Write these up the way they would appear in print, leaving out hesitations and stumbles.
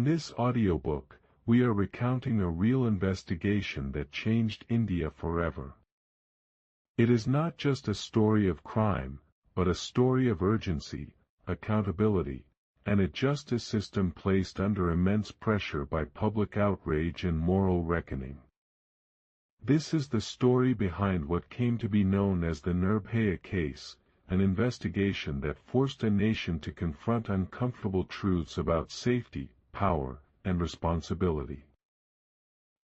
this audiobook, we are recounting a real investigation that changed India forever. It is not just a story of crime, but a story of urgency, accountability, and a justice system placed under immense pressure by public outrage and moral reckoning. This is the story behind what came to be known as the Nirbhaya case, an investigation that forced a nation to confront uncomfortable truths about safety, power, and responsibility.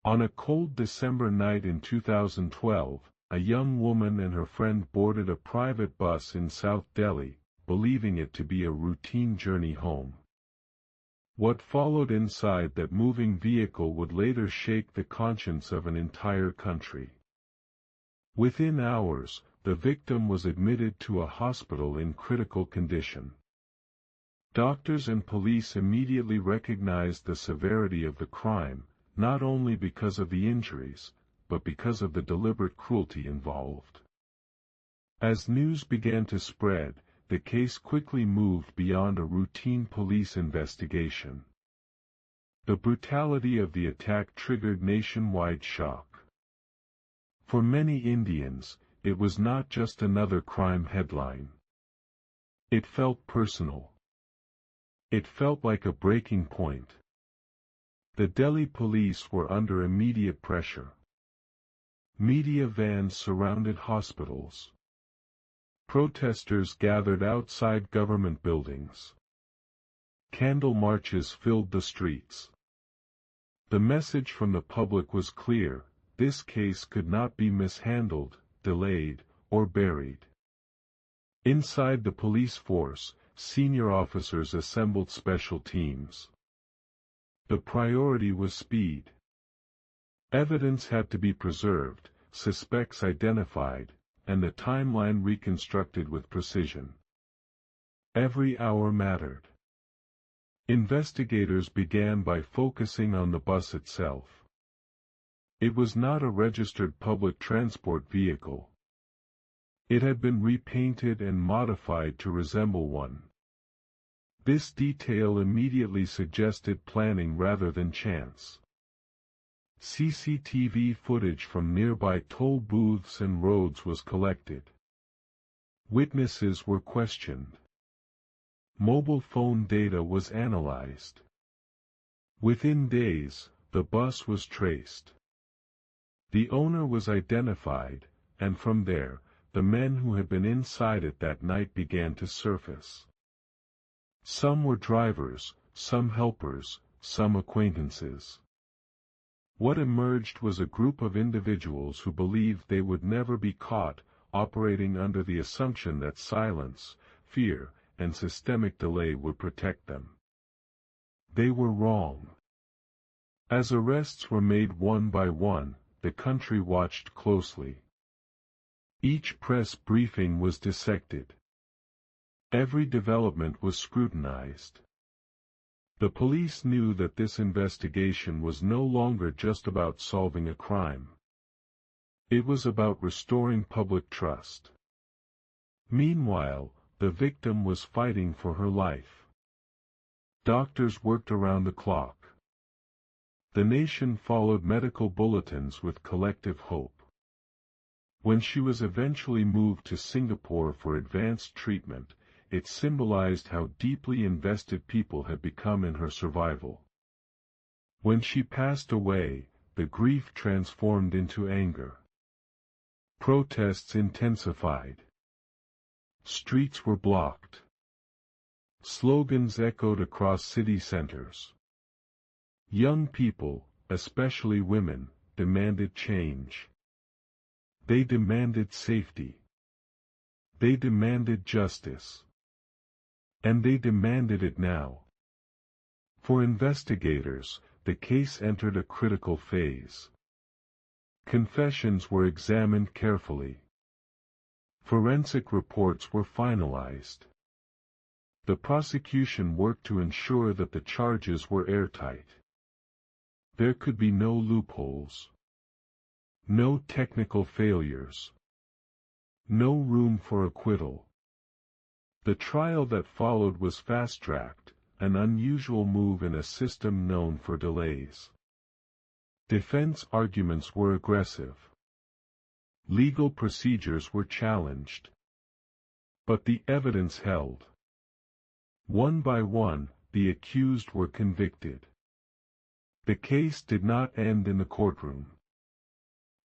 On a cold December night in 2012, a young woman and her friend boarded a private bus in South Delhi, believing it to be a routine journey home. What followed inside that moving vehicle would later shake the conscience of an entire country. Within hours, the victim was admitted to a hospital in critical condition. Doctors and police immediately recognized the severity of the crime, not only because of the injuries, but because of the deliberate cruelty involved. As news began to spread, the case quickly moved beyond a routine police investigation. The brutality of the attack triggered nationwide shock. For many Indians, it was not just another crime headline. It felt personal. It felt like a breaking point. The Delhi police were under immediate pressure. Media vans surrounded hospitals. Protesters gathered outside government buildings. Candle marches filled the streets. The message from the public was clear: this case could not be mishandled, delayed, or buried. Inside the police force, senior officers assembled special teams. The priority was speed. Evidence had to be preserved, suspects identified, and the timeline reconstructed with precision. Every hour mattered. Investigators began by focusing on the bus itself. It was not a registered public transport vehicle. It had been repainted and modified to resemble one. This detail immediately suggested planning rather than chance. CCTV footage from nearby toll booths and roads was collected. Witnesses were questioned. Mobile phone data was analyzed. Within days, the bus was traced. The owner was identified, and from there, the men who had been inside it that night began to surface. Some were drivers, some helpers, some acquaintances. What emerged was a group of individuals who believed they would never be caught, operating under the assumption that silence, fear, and systemic delay would protect them. They were wrong. As arrests were made one by one, the country watched closely. Each press briefing was dissected. Every development was scrutinized. The police knew that this investigation was no longer just about solving a crime. It was about restoring public trust. Meanwhile, the victim was fighting for her life. Doctors worked around the clock. The nation followed medical bulletins with collective hope. When she was eventually moved to Singapore for advanced treatment, it symbolized how deeply invested people had become in her survival. When she passed away, the grief transformed into anger. Protests intensified. Streets were blocked. Slogans echoed across city centers. Young people, especially women, demanded change. They demanded safety. They demanded justice. And they demanded it now. For investigators, the case entered a critical phase. Confessions were examined carefully. Forensic reports were finalized. The prosecution worked to ensure that the charges were airtight. There could be no loopholes. No technical failures. No room for acquittal. The trial that followed was fast-tracked, an unusual move in a system known for delays. Defense arguments were aggressive. Legal procedures were challenged. But the evidence held. One by one, the accused were convicted. The case did not end in the courtroom.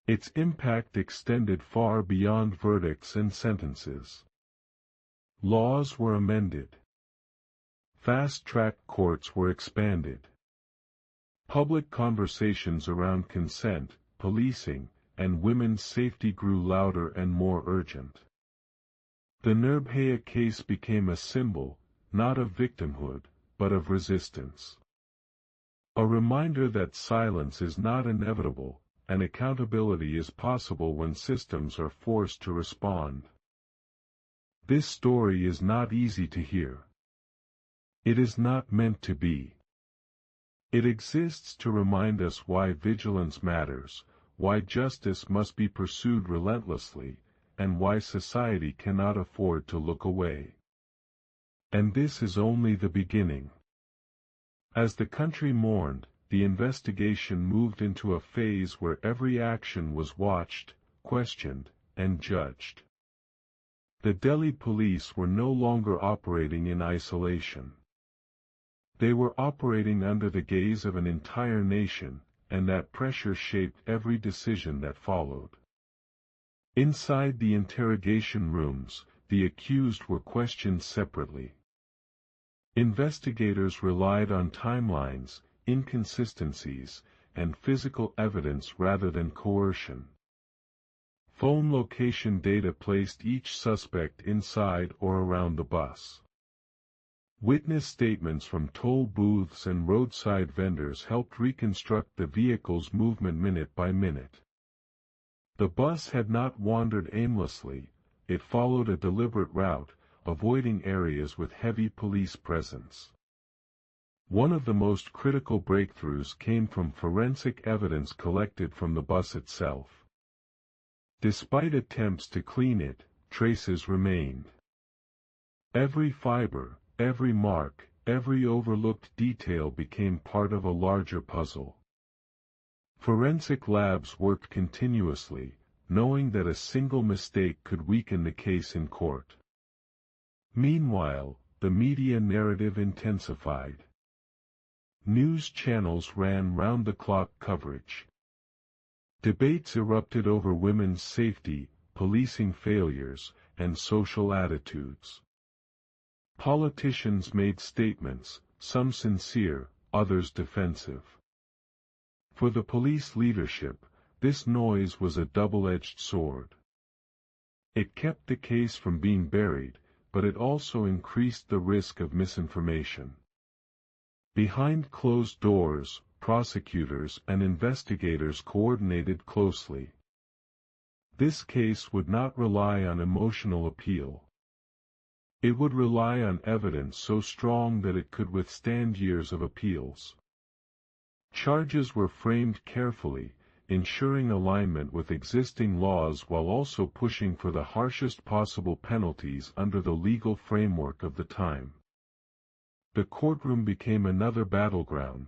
Its impact extended far beyond verdicts and sentences. Laws were amended. Fast-track courts were expanded. Public conversations around consent, policing, and women's safety grew louder and more urgent. The Nirbhaya case became a symbol, not of victimhood, but of resistance. A reminder that silence is not inevitable, and accountability is possible when systems are forced to respond. This story is not easy to hear. It is not meant to be. It exists to remind us why vigilance matters, why justice must be pursued relentlessly, and why society cannot afford to look away. And this is only the beginning. As the country mourned, the investigation moved into a phase where every action was watched, questioned, and judged. The Delhi police were no longer operating in isolation. They were operating under the gaze of an entire nation, and that pressure shaped every decision that followed. Inside the interrogation rooms, the accused were questioned separately. Investigators relied on timelines, inconsistencies, and physical evidence rather than coercion. Phone location data placed each suspect inside or around the bus. Witness statements from toll booths and roadside vendors helped reconstruct the vehicle's movement minute by minute. The bus had not wandered aimlessly, it followed a deliberate route, avoiding areas with heavy police presence. One of the most critical breakthroughs came from forensic evidence collected from the bus itself. Despite attempts to clean it, traces remained. Every fiber, every mark, every overlooked detail became part of a larger puzzle. Forensic labs worked continuously, knowing that a single mistake could weaken the case in court. Meanwhile, the media narrative intensified. News channels ran round-the-clock coverage. Debates erupted over women's safety, policing failures, and social attitudes. Politicians made statements, some sincere, others defensive. For the police leadership, this noise was a double-edged sword. It kept the case from being buried, but it also increased the risk of misinformation. Behind closed doors, prosecutors and investigators coordinated closely. This case would not rely on emotional appeal. It would rely on evidence so strong that it could withstand years of appeals. Charges were framed carefully, ensuring alignment with existing laws while also pushing for the harshest possible penalties under the legal framework of the time. The courtroom became another battleground.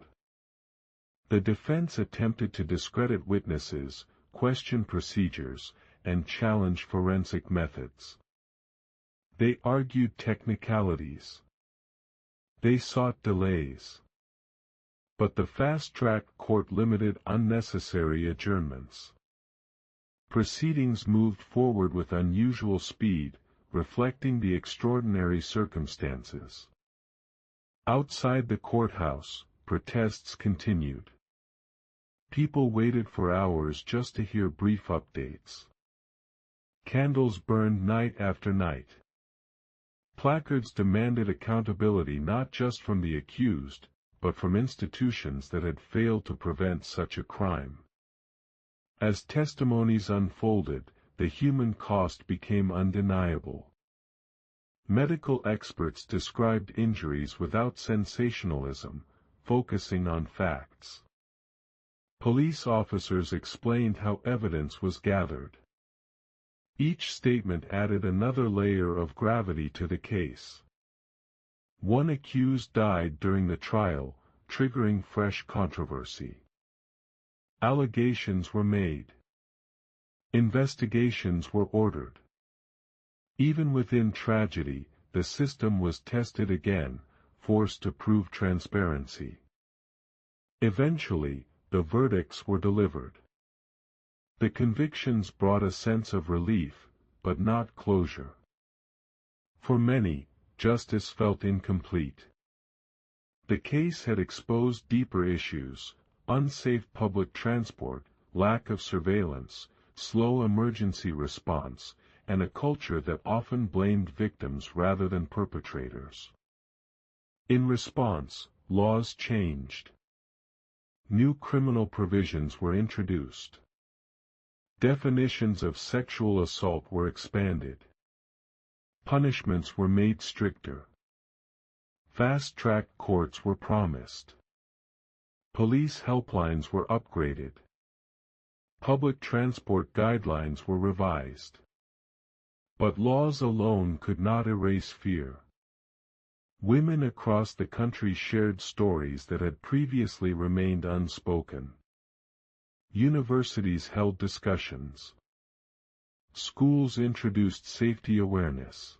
The defense attempted to discredit witnesses, question procedures, and challenge forensic methods. They argued technicalities. They sought delays. But the fast-track court limited unnecessary adjournments. Proceedings moved forward with unusual speed, reflecting the extraordinary circumstances. Outside the courthouse, protests continued. People waited for hours just to hear brief updates. Candles burned night after night. Placards demanded accountability not just from the accused, but from institutions that had failed to prevent such a crime. As testimonies unfolded, the human cost became undeniable. Medical experts described injuries without sensationalism, focusing on facts. Police officers explained how evidence was gathered. Each statement added another layer of gravity to the case. One accused died during the trial, triggering fresh controversy. Allegations were made. Investigations were ordered. Even within tragedy, the system was tested again, forced to prove transparency. Eventually, the verdicts were delivered. The convictions brought a sense of relief, but not closure. For many, justice felt incomplete. The case had exposed deeper issues: unsafe public transport, lack of surveillance, slow emergency response, and a culture that often blamed victims rather than perpetrators. In response, laws changed. New criminal provisions were introduced. Definitions of sexual assault were expanded. Punishments were made stricter. Fast-track courts were promised. Police helplines were upgraded. Public transport guidelines were revised. But laws alone could not erase fear. Women across the country shared stories that had previously remained unspoken. Universities held discussions. Schools introduced safety awareness.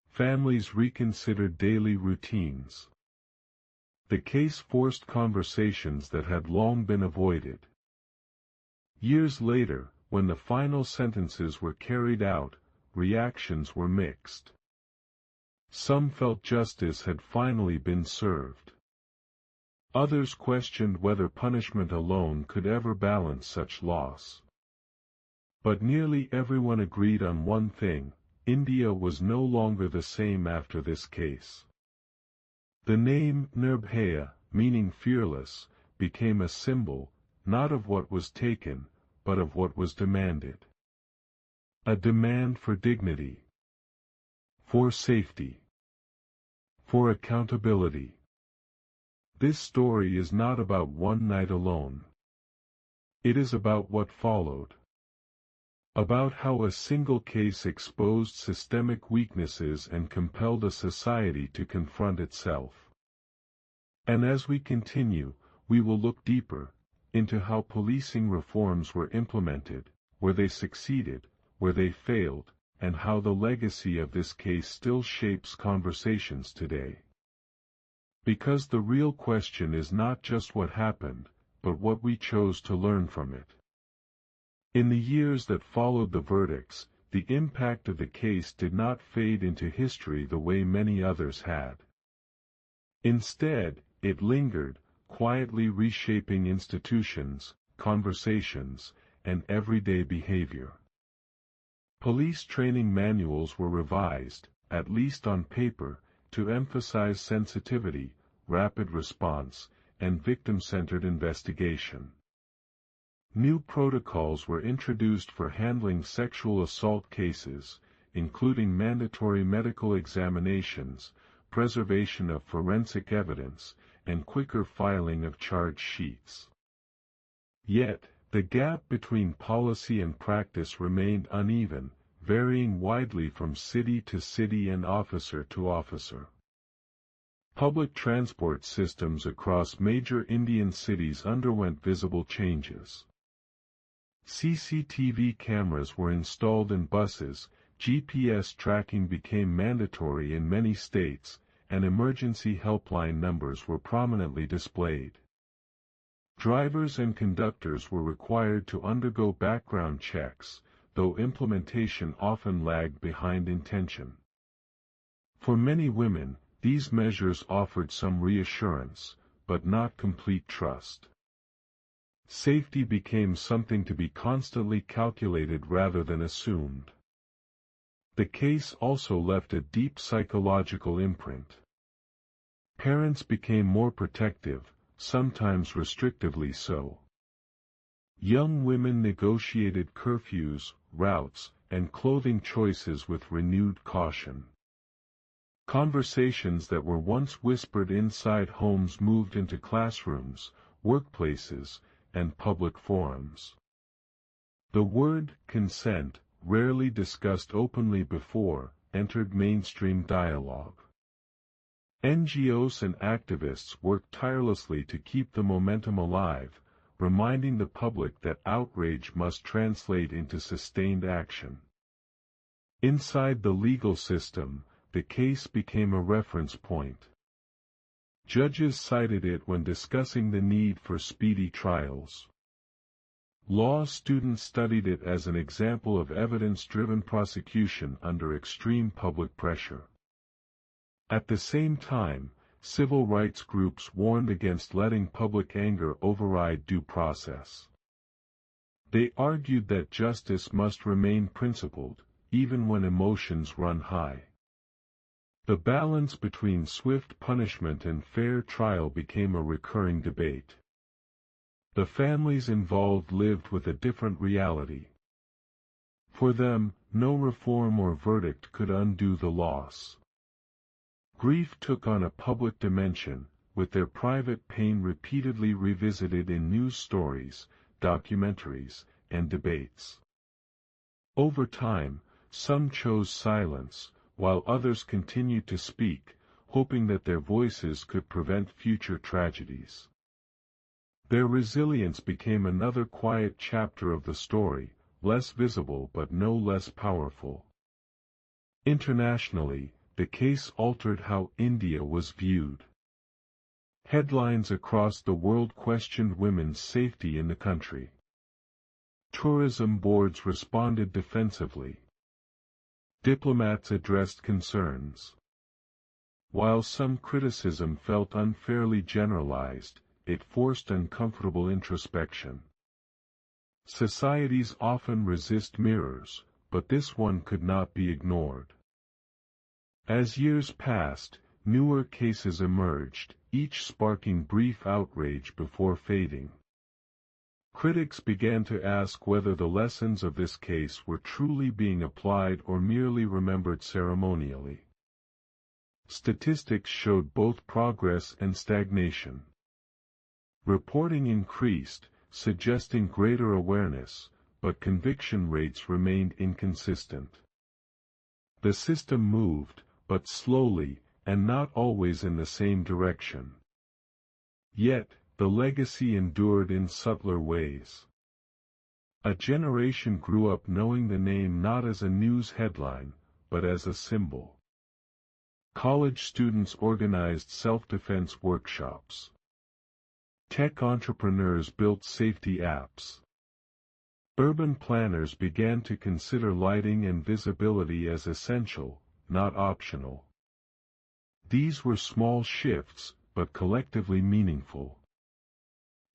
Families reconsidered daily routines. The case forced conversations that had long been avoided. Years later, when the final sentences were carried out, reactions were mixed. Some felt justice had finally been served. Others questioned whether punishment alone could ever balance such loss. But nearly everyone agreed on one thing: India was no longer the same after this case. The name Nirbhaya, meaning fearless, became a symbol, not of what was taken, but of what was demanded. A demand for dignity, for safety, for accountability. This story is not about one night alone. It is about what followed. About how a single case exposed systemic weaknesses and compelled a society to confront itself. And as we continue, we will look deeper into how policing reforms were implemented, where they succeeded, where they failed, and how the legacy of this case still shapes conversations today. Because the real question is not just what happened, but what we chose to learn from it. In the years that followed the verdicts, the impact of the case did not fade into history the way many others had. Instead, it lingered, quietly reshaping institutions, conversations, and everyday behavior. Police training manuals were revised, at least on paper, to emphasize sensitivity, rapid response, and victim-centered investigation. New protocols were introduced for handling sexual assault cases, including mandatory medical examinations, preservation of forensic evidence, and quicker filing of charge sheets. Yet, the gap between policy and practice remained uneven, varying widely from city to city and officer to officer. Public transport systems across major Indian cities underwent visible changes. CCTV cameras were installed in buses, GPS tracking became mandatory in many states, and emergency helpline numbers were prominently displayed. Drivers and conductors were required to undergo background checks, though implementation often lagged behind intention. For many women, these measures offered some reassurance, but not complete trust. Safety became something to be constantly calculated rather than assumed. The case also left a deep psychological imprint. Parents became more protective, sometimes restrictively so. Young women negotiated curfews, routes, and clothing choices with renewed caution. Conversations that were once whispered inside homes moved into classrooms, workplaces, and public forums. The word consent, rarely discussed openly before, entered mainstream dialogue. NGOs and activists worked tirelessly to keep the momentum alive, reminding the public that outrage must translate into sustained action. Inside the legal system, the case became a reference point. Judges cited it when discussing the need for speedy trials. Law students studied it as an example of evidence-driven prosecution under extreme public pressure. At the same time, civil rights groups warned against letting public anger override due process. They argued that justice must remain principled, even when emotions run high. The balance between swift punishment and fair trial became a recurring debate. The families involved lived with a different reality. For them, no reform or verdict could undo the loss. Grief took on a public dimension, with their private pain repeatedly revisited in news stories, documentaries, and debates. Over time, some chose silence, while others continued to speak, hoping that their voices could prevent future tragedies. Their resilience became another quiet chapter of the story, less visible but no less powerful. Internationally, the case altered how India was viewed. Headlines across the world questioned women's safety in the country. Tourism boards responded defensively. Diplomats addressed concerns. While some criticism felt unfairly generalized, it forced uncomfortable introspection. Societies often resist mirrors, but this one could not be ignored. As years passed, newer cases emerged, each sparking brief outrage before fading. Critics began to ask whether the lessons of this case were truly being applied or merely remembered ceremonially. Statistics showed both progress and stagnation. Reporting increased, suggesting greater awareness, but conviction rates remained inconsistent. The system moved, but slowly, and not always in the same direction. Yet, the legacy endured in subtler ways. A generation grew up knowing the name not as a news headline, but as a symbol. College students organized self-defense workshops. Tech entrepreneurs built safety apps. Urban planners began to consider lighting and visibility as essential, not optional. These were small shifts, but collectively meaningful.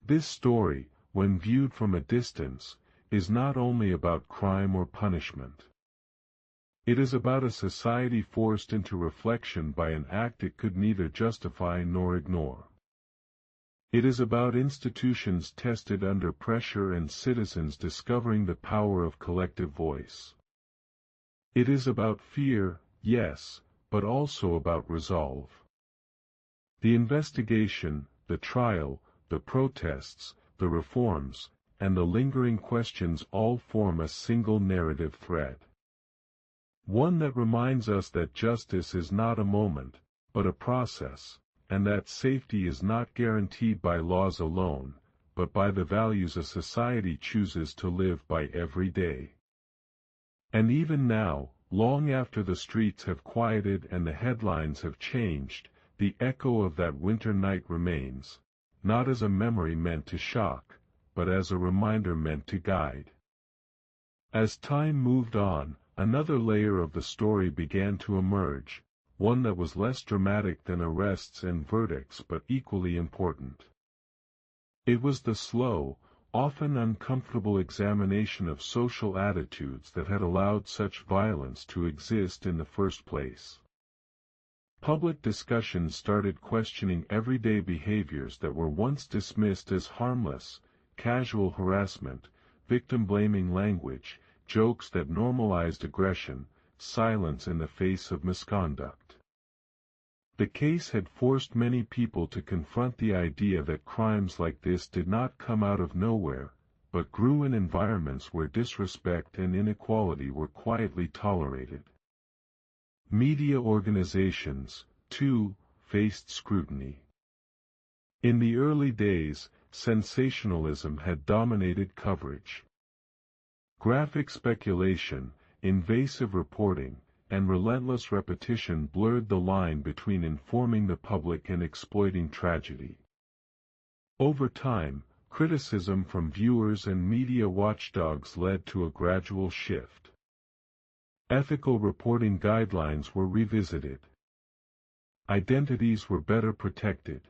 This story, when viewed from a distance, is not only about crime or punishment. It is about a society forced into reflection by an act it could neither justify nor ignore. It is about institutions tested under pressure and citizens discovering the power of collective voice. It is about fear, yes, but also about resolve. The investigation, the trial, the protests, the reforms, and the lingering questions all form a single narrative thread. One that reminds us that justice is not a moment, but a process, and that safety is not guaranteed by laws alone, but by the values a society chooses to live by every day. And even now, long after the streets have quieted and the headlines have changed, the echo of that winter night remains, not as a memory meant to shock, but as a reminder meant to guide. As time moved on, another layer of the story began to emerge, one that was less dramatic than arrests and verdicts but equally important. It was the slow, often uncomfortable examination of social attitudes that had allowed such violence to exist in the first place. Public discussions started questioning everyday behaviors that were once dismissed as harmless: casual harassment, victim-blaming language, jokes that normalized aggression, silence in the face of misconduct. The case had forced many people to confront the idea that crimes like this did not come out of nowhere, but grew in environments where disrespect and inequality were quietly tolerated. Media organizations, too, faced scrutiny. In the early days, sensationalism had dominated coverage. Graphic speculation, invasive reporting, and relentless repetition blurred the line between informing the public and exploiting tragedy. Over time, criticism from viewers and media watchdogs led to a gradual shift. Ethical reporting guidelines were revisited. Identities were better protected.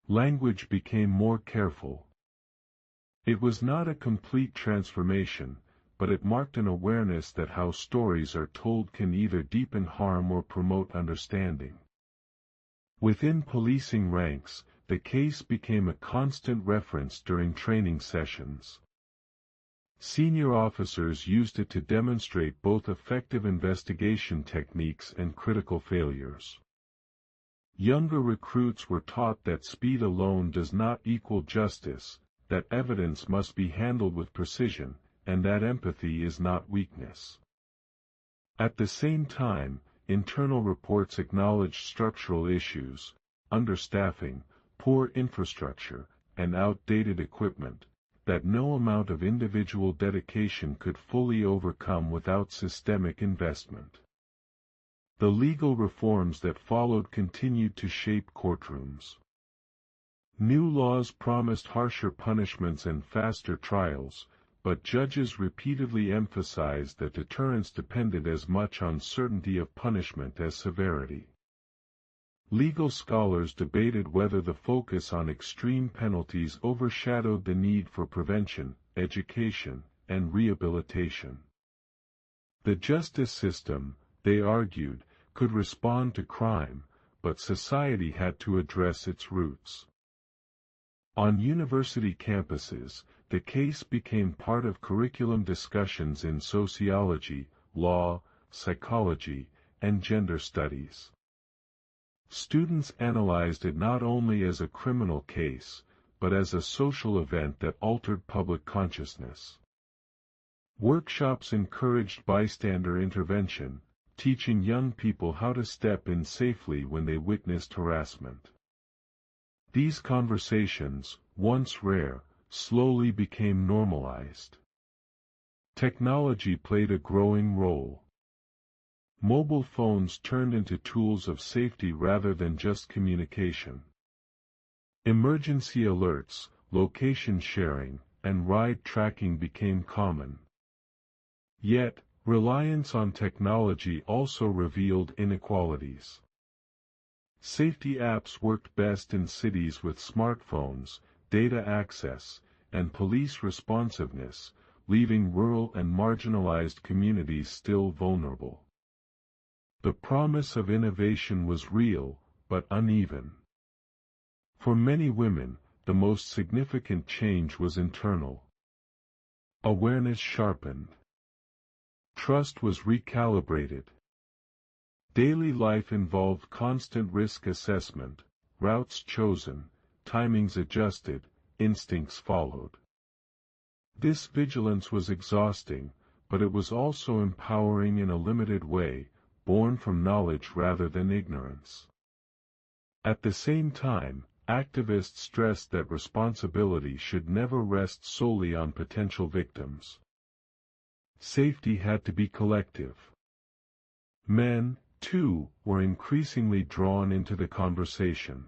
Language became more careful. It was not a complete transformation, but it marked an awareness that how stories are told can either deepen harm or promote understanding. Within policing ranks, the case became a constant reference during training sessions. Senior officers used it to demonstrate both effective investigation techniques and critical failures. Younger recruits were taught that speed alone does not equal justice, that evidence must be handled with precision, and that empathy is not weakness. At the same time, internal reports acknowledged structural issues, understaffing, poor infrastructure, and outdated equipment, that no amount of individual dedication could fully overcome without systemic investment. The legal reforms that followed continued to shape courtrooms. New laws promised harsher punishments and faster trials, but judges repeatedly emphasized that deterrence depended as much on certainty of punishment as severity. Legal scholars debated whether the focus on extreme penalties overshadowed the need for prevention, education, and rehabilitation. The justice system, they argued, could respond to crime, but society had to address its roots. On university campuses, the case became part of curriculum discussions in sociology, law, psychology, and gender studies. Students analyzed it not only as a criminal case, but as a social event that altered public consciousness. Workshops encouraged bystander intervention, teaching young people how to step in safely when they witnessed harassment. These conversations, once rare, slowly became normalized. Technology played a growing role. Mobile phones turned into tools of safety rather than just communication. Emergency alerts, location sharing, and ride tracking became common. Yet, reliance on technology also revealed inequalities. Safety apps worked best in cities with smartphones, data access, and police responsiveness, leaving rural and marginalized communities still vulnerable. The promise of innovation was real, but uneven. For many women, the most significant change was internal. Awareness sharpened. Trust was recalibrated. Daily life involved constant risk assessment, routes chosen, timings adjusted, instincts followed. This vigilance was exhausting, but it was also empowering in a limited way, born from knowledge rather than ignorance. At the same time, activists stressed that responsibility should never rest solely on potential victims. Safety had to be collective. Men, too, were increasingly drawn into the conversation.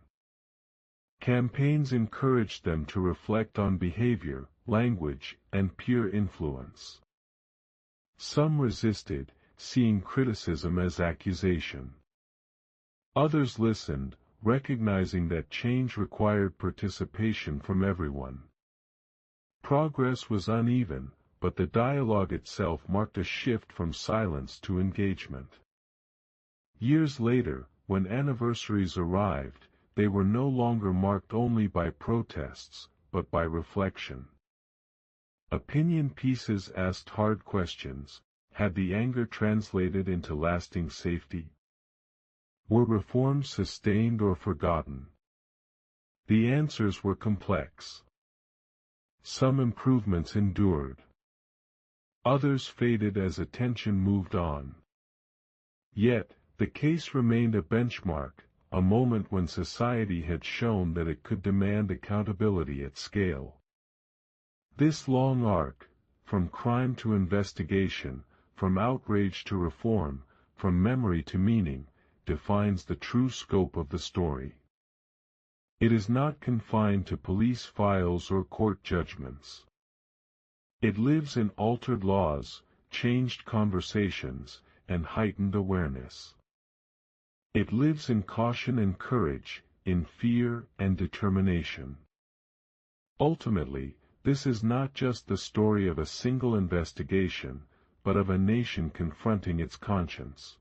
Campaigns encouraged them to reflect on behavior, language, and peer influence. Some resisted, seeing criticism as accusation. Others listened, recognizing that change required participation from everyone. Progress was uneven, but the dialogue itself marked a shift from silence to engagement. Years later, when anniversaries arrived, they were no longer marked only by protests, but by reflection. Opinion pieces asked hard questions. Had the anger translated into lasting safety? Were reforms sustained or forgotten? The answers were complex. Some improvements endured. Others faded as attention moved on. Yet, the case remained a benchmark, a moment when society had shown that it could demand accountability at scale. This long arc, from crime to investigation, from outrage to reform, from memory to meaning, defines the true scope of the story. It is not confined to police files or court judgments. It lives in altered laws, changed conversations, and heightened awareness. It lives in caution and courage, in fear and determination. Ultimately, this is not just the story of a single investigation, but of a nation confronting its conscience.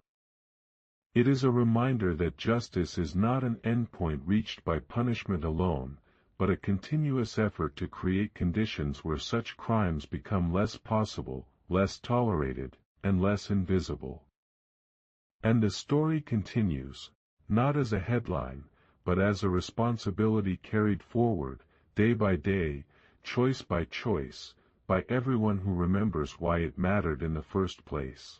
It is a reminder that justice is not an endpoint reached by punishment alone, but a continuous effort to create conditions where such crimes become less possible, less tolerated, and less invisible. And the story continues, not as a headline, but as a responsibility carried forward, day by day, choice by everyone who remembers why it mattered in the first place.